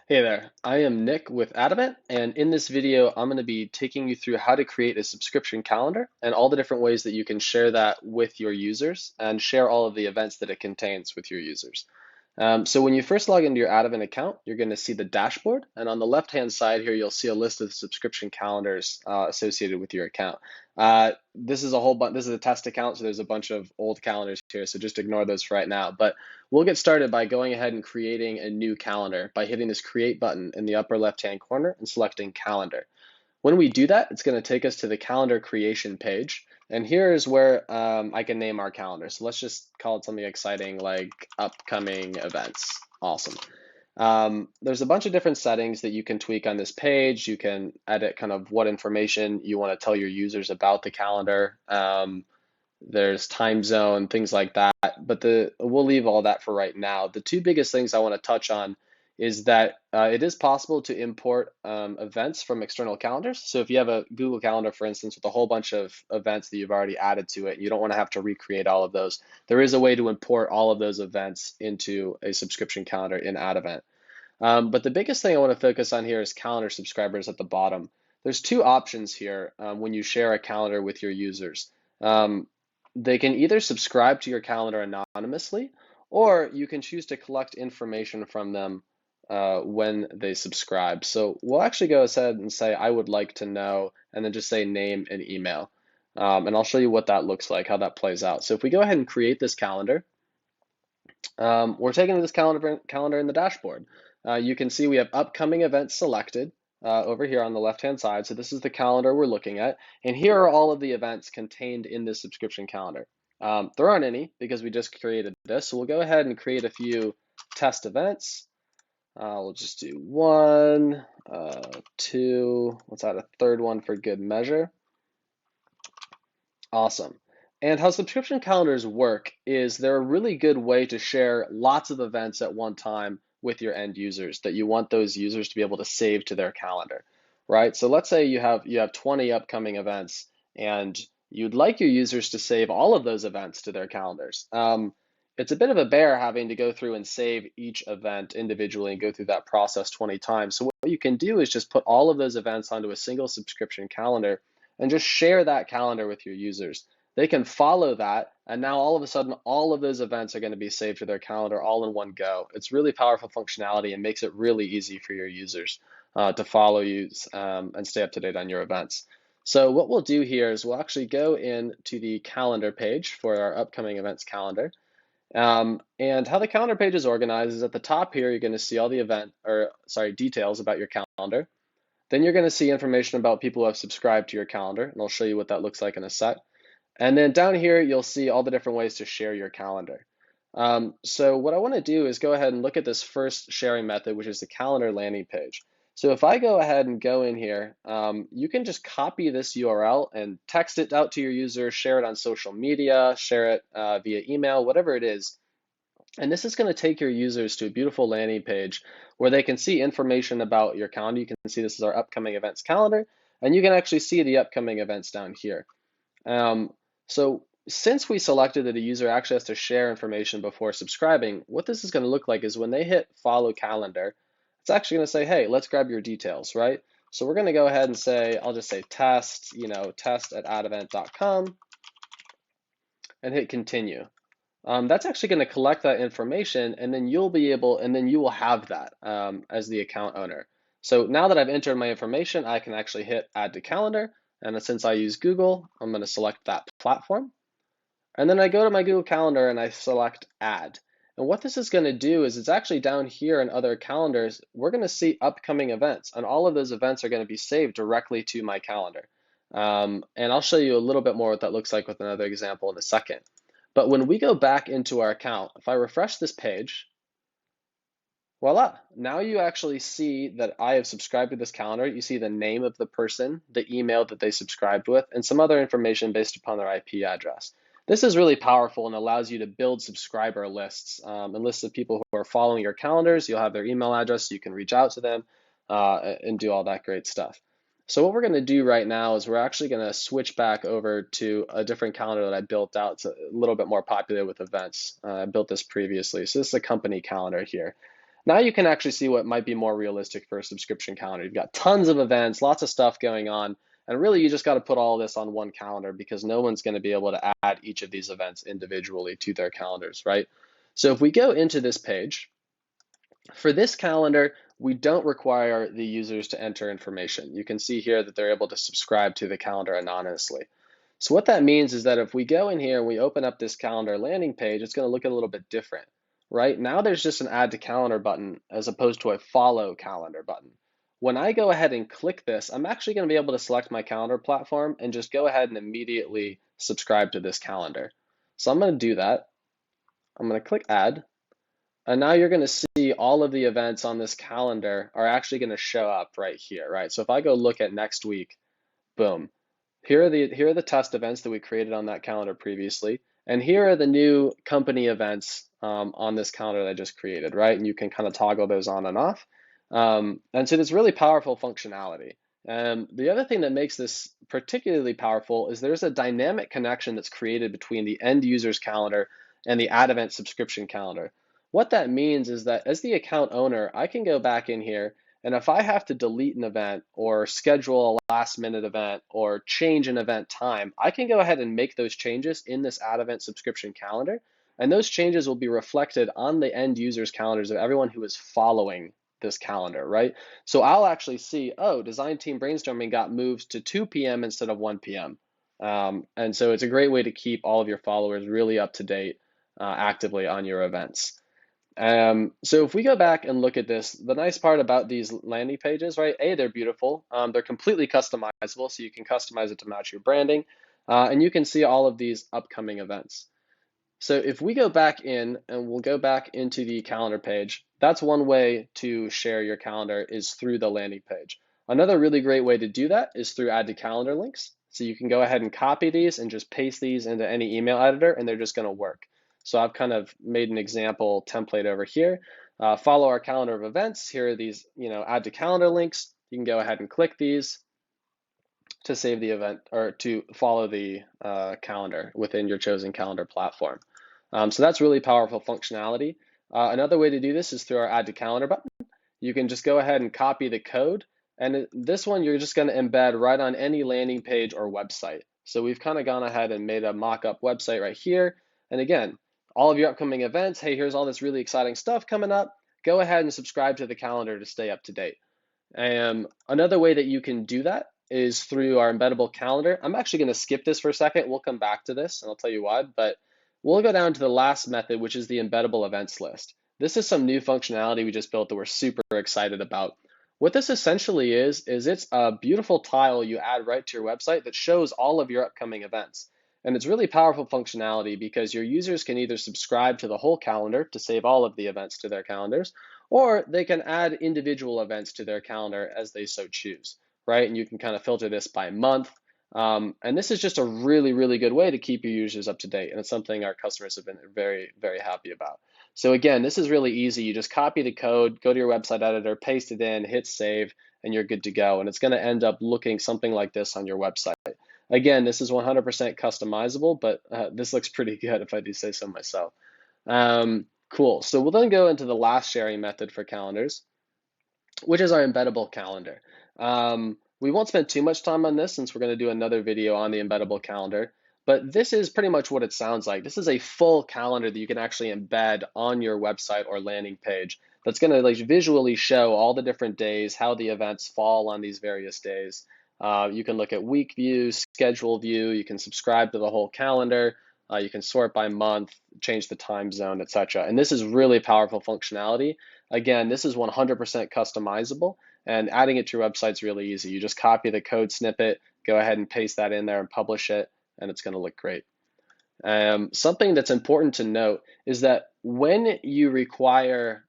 Hey there, I am Nick with AddEvent, and in this video, I'm going to be taking you through how to create a subscription calendar and all the different ways that you can share that with your users and share all of the events that it contains with your users. So when you first log into your AddEvent account, you're going to see the dashboard, and on the left-hand side here, you'll see a list of subscription calendars associated with your account. This is a whole bunch. This is a test account, so there's a bunch of old calendars here, so just ignore those for right now. But we'll get started by going ahead and creating a new calendar by hitting this Create button in the upper left-hand corner and selecting Calendar. When we do that, it's going to take us to the calendar creation page. And here is where I can name our calendar. So let's just call it something exciting like upcoming events. Awesome. There's a bunch of different settings that you can tweak on this page. You can edit kind of what information you want to tell your users about the calendar. There's time zone, things like that, but we'll leave all that for right now. The two biggest things I want to touch on is that it is possible to import events from external calendars. So if you have a Google Calendar, for instance, with a whole bunch of events that you've already added to it, you don't want to have to recreate all of those. There is a way to import all of those events into a subscription calendar in AddEvent. But the biggest thing I want to focus on here is calendar subscribers at the bottom. There's two options here when you share a calendar with your users. They can either subscribe to your calendar anonymously, or you can choose to collect information from them when they subscribe. So we'll actually go ahead and say, I would like to know, and then just say name and email. And I'll show you what that looks like, how that plays out. So if we go ahead and create this calendar, we're taking this calendar in the dashboard. You can see we have upcoming events selected over here on the left-hand side. So this is the calendar we're looking at. And here are all of the events contained in this subscription calendar. There aren't any because we just created this. So we'll go ahead and create a few test events. We'll just do one, two, let's add a third one for good measure. Awesome. And how subscription calendars work is they're a really good way to share lots of events at one time with your end users that you want those users to be able to save to their calendar, right? So let's say you have 20 upcoming events and you'd like your users to save all of those events to their calendars. It's a bit of a bear having to go through and save each event individually and go through that process 20 times. So what you can do is just put all of those events onto a single subscription calendar and just share that calendar with your users. They can follow that, and now all of a sudden, all of those events are going to be saved to their calendar all in one go. It's really powerful functionality and makes it really easy for your users to follow you and stay up to date on your events. So what we'll do here is we'll actually go into the calendar page for our upcoming events calendar. And how the calendar page is organized is at the top here, you're going to see all the details about your calendar. Then you're going to see information about people who have subscribed to your calendar, and I'll show you what that looks like in a sec. And then down here, you'll see all the different ways to share your calendar. So what I want to do is go ahead and look at this first sharing method, which is the calendar landing page. So if I go ahead and go in here, you can just copy this URL and text it out to your user, share it on social media, share it via email, whatever it is. And this is going to take your users to a beautiful landing page where they can see information about your calendar. You can see this is our upcoming events calendar, and you can actually see the upcoming events down here. So since we selected that a user actually has to share information before subscribing, what this is going to look like is when they hit follow calendar, it's actually going to say, hey, let's grab your details, right? So we're going to go ahead and say, I'll just say test, test at addevent.com and hit continue. That's actually going to collect that information, and then you will have that as the account owner. So now that I've entered my information, I can actually hit add to calendar. And since I use Google, I'm going to select that platform. And then I go to my Google Calendar and I select add. And what this is going to do is it's actually down here in other calendars, we're going to see upcoming events, and all of those events are going to be saved directly to my calendar. And I'll show you a little bit more what that looks like with another example in a second. But when we go back into our account, if I refresh this page, voila, now you actually see that I have subscribed to this calendar. You see the name of the person, the email that they subscribed with, and some other information based upon their IP address. This is really powerful and allows you to build subscriber lists and lists of people who are following your calendars. You'll have their email address, so you can reach out to them and do all that great stuff. So what we're going to do right now is we're actually going to switch back over to a different calendar that I built out. It's a little bit more popular with events. I built this previously. So this is a company calendar here. Now you can actually see what might be more realistic for a subscription calendar. You've got tons of events, lots of stuff going on, and really you just got to put all this on one calendar because no one's going to be able to add each of these events individually to their calendars, right? So if we go into this page, for this calendar, we don't require the users to enter information. You can see here that they're able to subscribe to the calendar anonymously. So what that means is that if we go in here and we open up this calendar landing page, it's going to look a little bit different, right? Now there's just an add to calendar button as opposed to a follow calendar button. When I go ahead and click this, I'm actually going to be able to select my calendar platform and just go ahead and immediately subscribe to this calendar. So I'm going to do that. I'm going to click add. And now you're going to see all of the events on this calendar are actually going to show up right here, right? So if I go look at next week, boom. Here are the test events that we created on that calendar previously. And here are the new company events on this calendar that I just created, right? And you can kind of toggle those on and off. And so it's really powerful functionality. The other thing that makes this particularly powerful is there's a dynamic connection that's created between the end user's calendar and the AddEvent subscription calendar. What that means is that as the account owner, I can go back in here, and if I have to delete an event or schedule a last minute event or change an event time, I can go ahead and make those changes in this AddEvent subscription calendar. And those changes will be reflected on the end user's calendars of everyone who is following this calendar, right? So I'll actually see, oh, design team brainstorming got moved to 2 p.m. instead of 1 p.m. And so it's a great way to keep all of your followers really up to date actively on your events. So if we go back and look at this, the nice part about these landing pages, right? A, they're beautiful. They're completely customizable, so you can customize it to match your branding. And you can see all of these upcoming events. So if we go back in and we'll go back into the calendar page, that's one way to share your calendar is through the landing page. Another really great way to do that is through add to calendar links. So you can go ahead and copy these and just paste these into any email editor and they're just going to work. So I've kind of made an example template over here. Follow our calendar of events. Here are these, add to calendar links. You can go ahead and click these to save the event or to follow the calendar within your chosen calendar platform. So that's really powerful functionality. Another way to do this is through our add to calendar button. You can just go ahead and copy the code. And this one, you're just going to embed right on any landing page or website. So we've kind of gone ahead and made a mock-up website right here. And again, all of your upcoming events, hey, here's all this really exciting stuff coming up. Go ahead and subscribe to the calendar to stay up to date. Another way that you can do that is through our embeddable calendar. I'm actually going to skip this for a second. We'll come back to this and I'll tell you why, but we'll go down to the last method, which is the embeddable events list. This is some new functionality we just built that we're super excited about. What this essentially is it's a beautiful tile you add right to your website that shows all of your upcoming events. And it's really powerful functionality because your users can either subscribe to the whole calendar to save all of the events to their calendars, or they can add individual events to their calendar as they so choose, right? And you can kind of filter this by month. And this is just a really good way to keep your users up to date. And it's something our customers have been very happy about. So again, this is really easy. You just copy the code, go to your website editor, paste it in, hit save, and you're good to go. And it's going to end up looking something like this on your website. Again, this is 100% customizable, but this looks pretty good if I do say so myself. Cool. So we'll then go into the last sharing method for calendars, which is our embeddable calendar. We won't spend too much time on this since we're going to do another video on the embeddable calendar, but this is pretty much what it sounds like. This is a full calendar that you can actually embed on your website or landing page that's going to like visually show all the different days, how the events fall on these various days. You can look at week view, schedule view, you can subscribe to the whole calendar, you can sort by month, change the time zone, etc. And this is really powerful functionality. Again, this is 100% customizable, and adding it to your website is really easy. You just copy the code snippet, go ahead and paste that in there and publish it, and it's going to look great. Something that's important to note is that when you require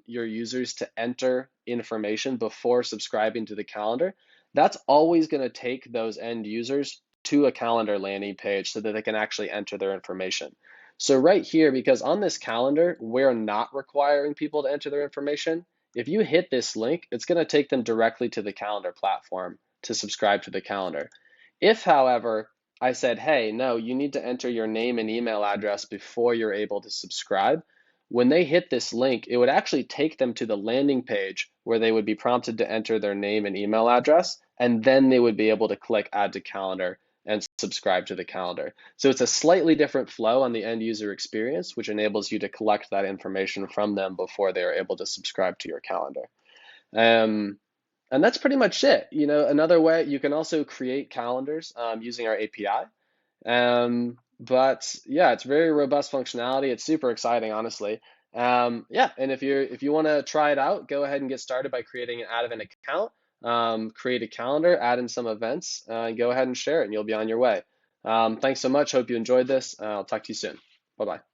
your users to enter information before subscribing to the calendar, that's always going to take those end users to a calendar landing page so that they can actually enter their information. So right here, because on this calendar, we're not requiring people to enter their information, if you hit this link, it's going to take them directly to the calendar platform to subscribe to the calendar. If, however, I said, hey, no, you need to enter your name and email address before you're able to subscribe, when they hit this link, it would actually take them to the landing page where they would be prompted to enter their name and email address, and then they would be able to click Add to Calendar and subscribe to the calendar. So it's a slightly different flow on the end user experience, which enables you to collect that information from them before they are able to subscribe to your calendar. Um, and that's pretty much it. Another way, you can also create calendars using our API. But yeah, it's very robust functionality. It's super exciting, honestly. Yeah, and if you want to try it out, go ahead and get started by creating an AddEvent account. Create a calendar, add in some events, and go ahead and share it, and you'll be on your way. Thanks so much. Hope you enjoyed this. I'll talk to you soon. Bye bye.